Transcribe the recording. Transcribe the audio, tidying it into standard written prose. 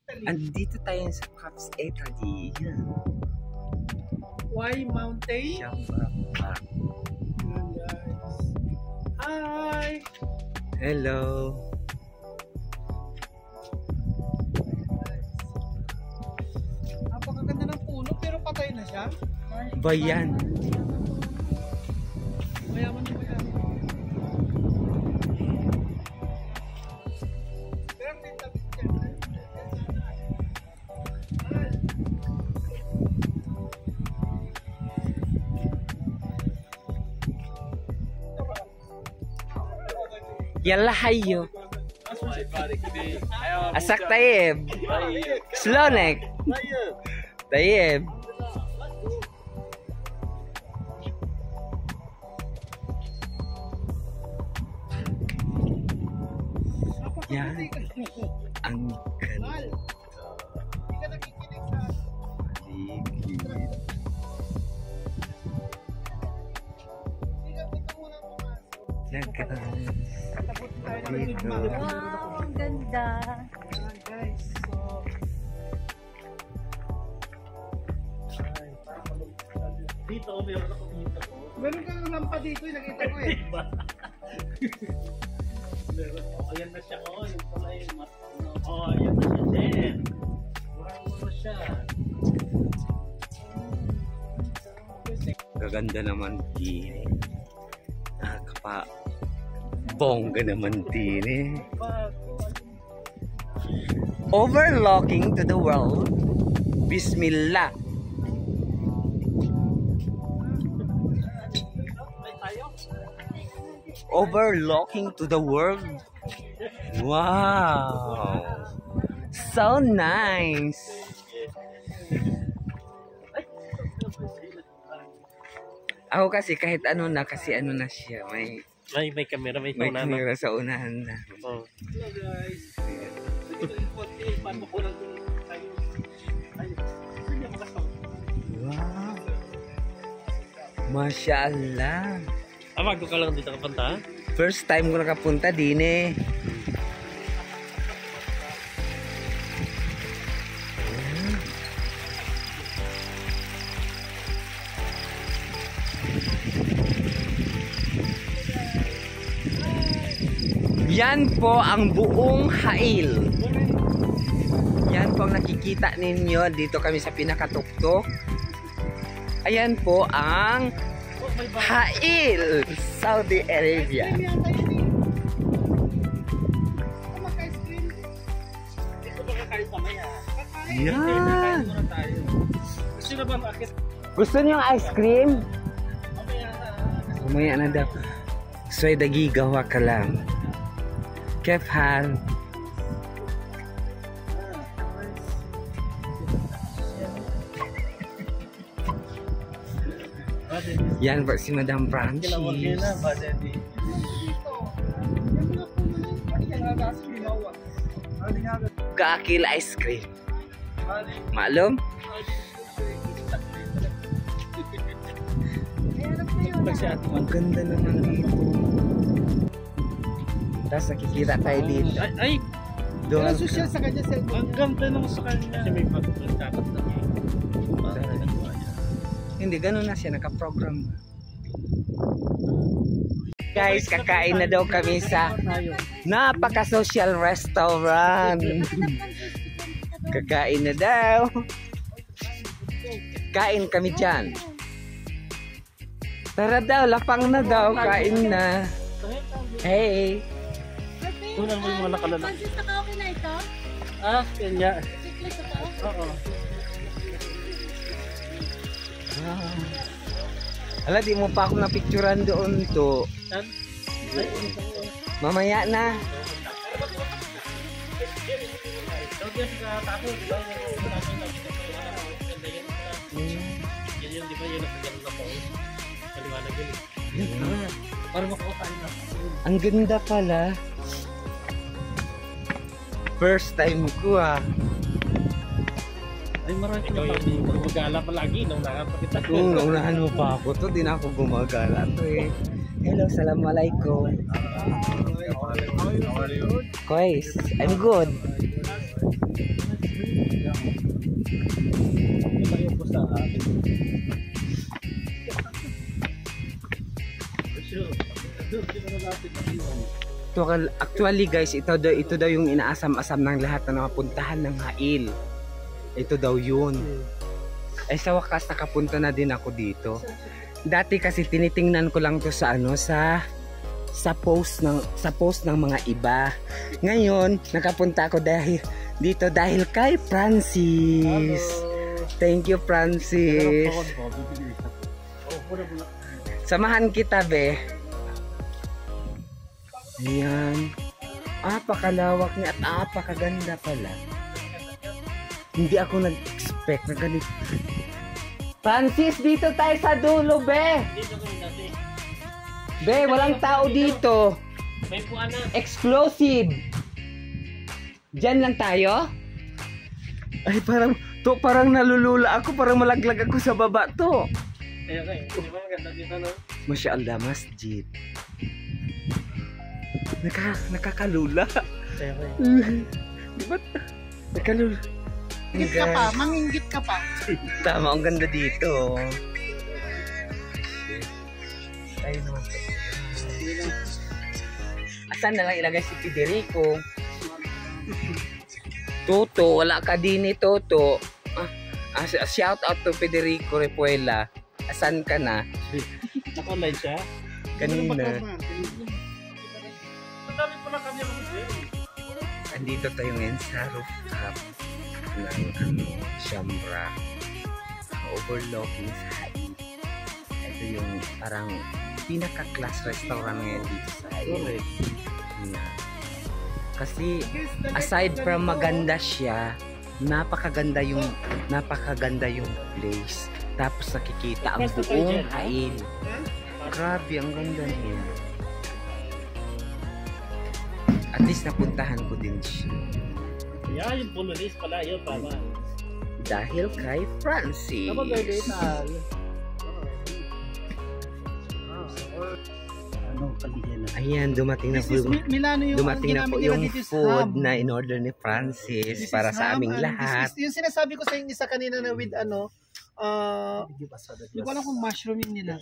Andito tayo sa Caps Italy. Why Mountain? Shamrock Park. Hi! Hello. Napakaganda ng puno pero patay na siya. Bayan. Mayaman na mayaman. Pero ang tabi siya. Yalla hayo. Asak Tayyib. Slonek. Tayyib. Yan. Ang ganda. Hindi ka nakikinig sa Paligid. Yan ka. Dito. Wow, ang ganda. guys. So Dito, meron ako dito po. meron kang lampa dito, nakita ko eh. Meron po. Ayan na siya. Oh, yung pala yung mas. Oh, ayan na siya din. Mura siya. Gaganda naman din. Nakakapa. Bongga naman din. Overlooking to the world. Bismillah. Overlooking to the world. Wow. So nice. Ako kasi kahit ano na, kasi ano na siya, may May camera, may camera sa unahan na. Oh. Hello guys. Ito yung konti, paano ko lang tayo. Wow. Masyaallah. Bago ka lang dito kapunta? First time ko nakapunta din eh. Yan po ang buong Hail. Yan po ang nakikita ninyo. Dito kami sa pinakatuktok. Ayan po ang Hail, Saudi Arabia. Yan. Gusto niyo ng ice cream? Umaya na daw. Soy dagigawa ka lang. Kef hal? Yan po si Madam Francis. Kaakil ice cream. Malum? Ang ganda naman dito. Tapos nakikita tayo dito. Ay! Wala social sa kanya cellphone. Ang ganda naman sa kanya. Kasi may pagkakas dapat na niya. Hindi, ganun na siya. Naka-program. Guys, kakain na daw kami sa napaka-social restaurant. Kakain na daw. Kain kami dyan. Tara daw, lapang na daw. Kain na. Hey! Unang mo yung mga nakalala. Pansit na ka, okay na ito? Ah, kanya. Chiclet ito? Oo. Hala, di mo pa ako napicturan doon to. Saan? Mamaya na. Ang ganda pala. First time ko ah. Ay, marami ka na mag-gala palagi nung nakapakita ko. Kung naunahan mo pa ako to, di na ako gumagala to eh. Hello, assalamualaikum. Kois, I'm good. Actually guys, ito daw yung inaasam-asam ng lahat na nakapuntahan ng Hail. Ito daw yun. Ay sa wakas nakapunta na din ako dito. Dati kasi tinitingnan ko lang to sa post ng mga iba. Ngayon, nakapunta ako dahil kay Francis. Thank you, Francis. Samahan kita, be. Ayan. Apakalawak niya at apakaganda pala. Hindi ako nag-expect na ganito. Francis, dito tayo sa dulo, be. Be, walang tao dito. May puana. Exclusive. Diyan lang tayo? Ay, parang nalulula ako. Parang malaglag ako sa baba to. Ayun, di ba maganda dito, no? Masya Allah, masjid. Nakakalula. Di ba? Nakalula. Ingit ka pa, manginggit ka pa. Tama, ang ganda dito. Tayo naman. Asan na lang ilagay si Federico? Toto, wala ka din ni Toto. Shout out to Federico Repuela. Asan ka na? Naka-online siya? Kanina. Madami pa na kami ang hotel. Andito tayo ngayon sa rooftop ng Shamra. Overlooking sa Hail. Ito yung parang pinaka-class restaurant ngayon dito sa Hail. Kasi aside from maganda siya, napakaganda yung place. Tapos nakikita ang buong Hail. Grabe, ang ganda niya. At least napuntahan ko din siya. Yeah, yung Polonis pala, yun tama. Dahil kay Francis. Ayan, dumating na po. Dumating na po yung food na in order ni Francis para sa aming lahat. Yung sinasabi ko sa inyo isa kanina na with hindi ko alam kung mushroom yung nila.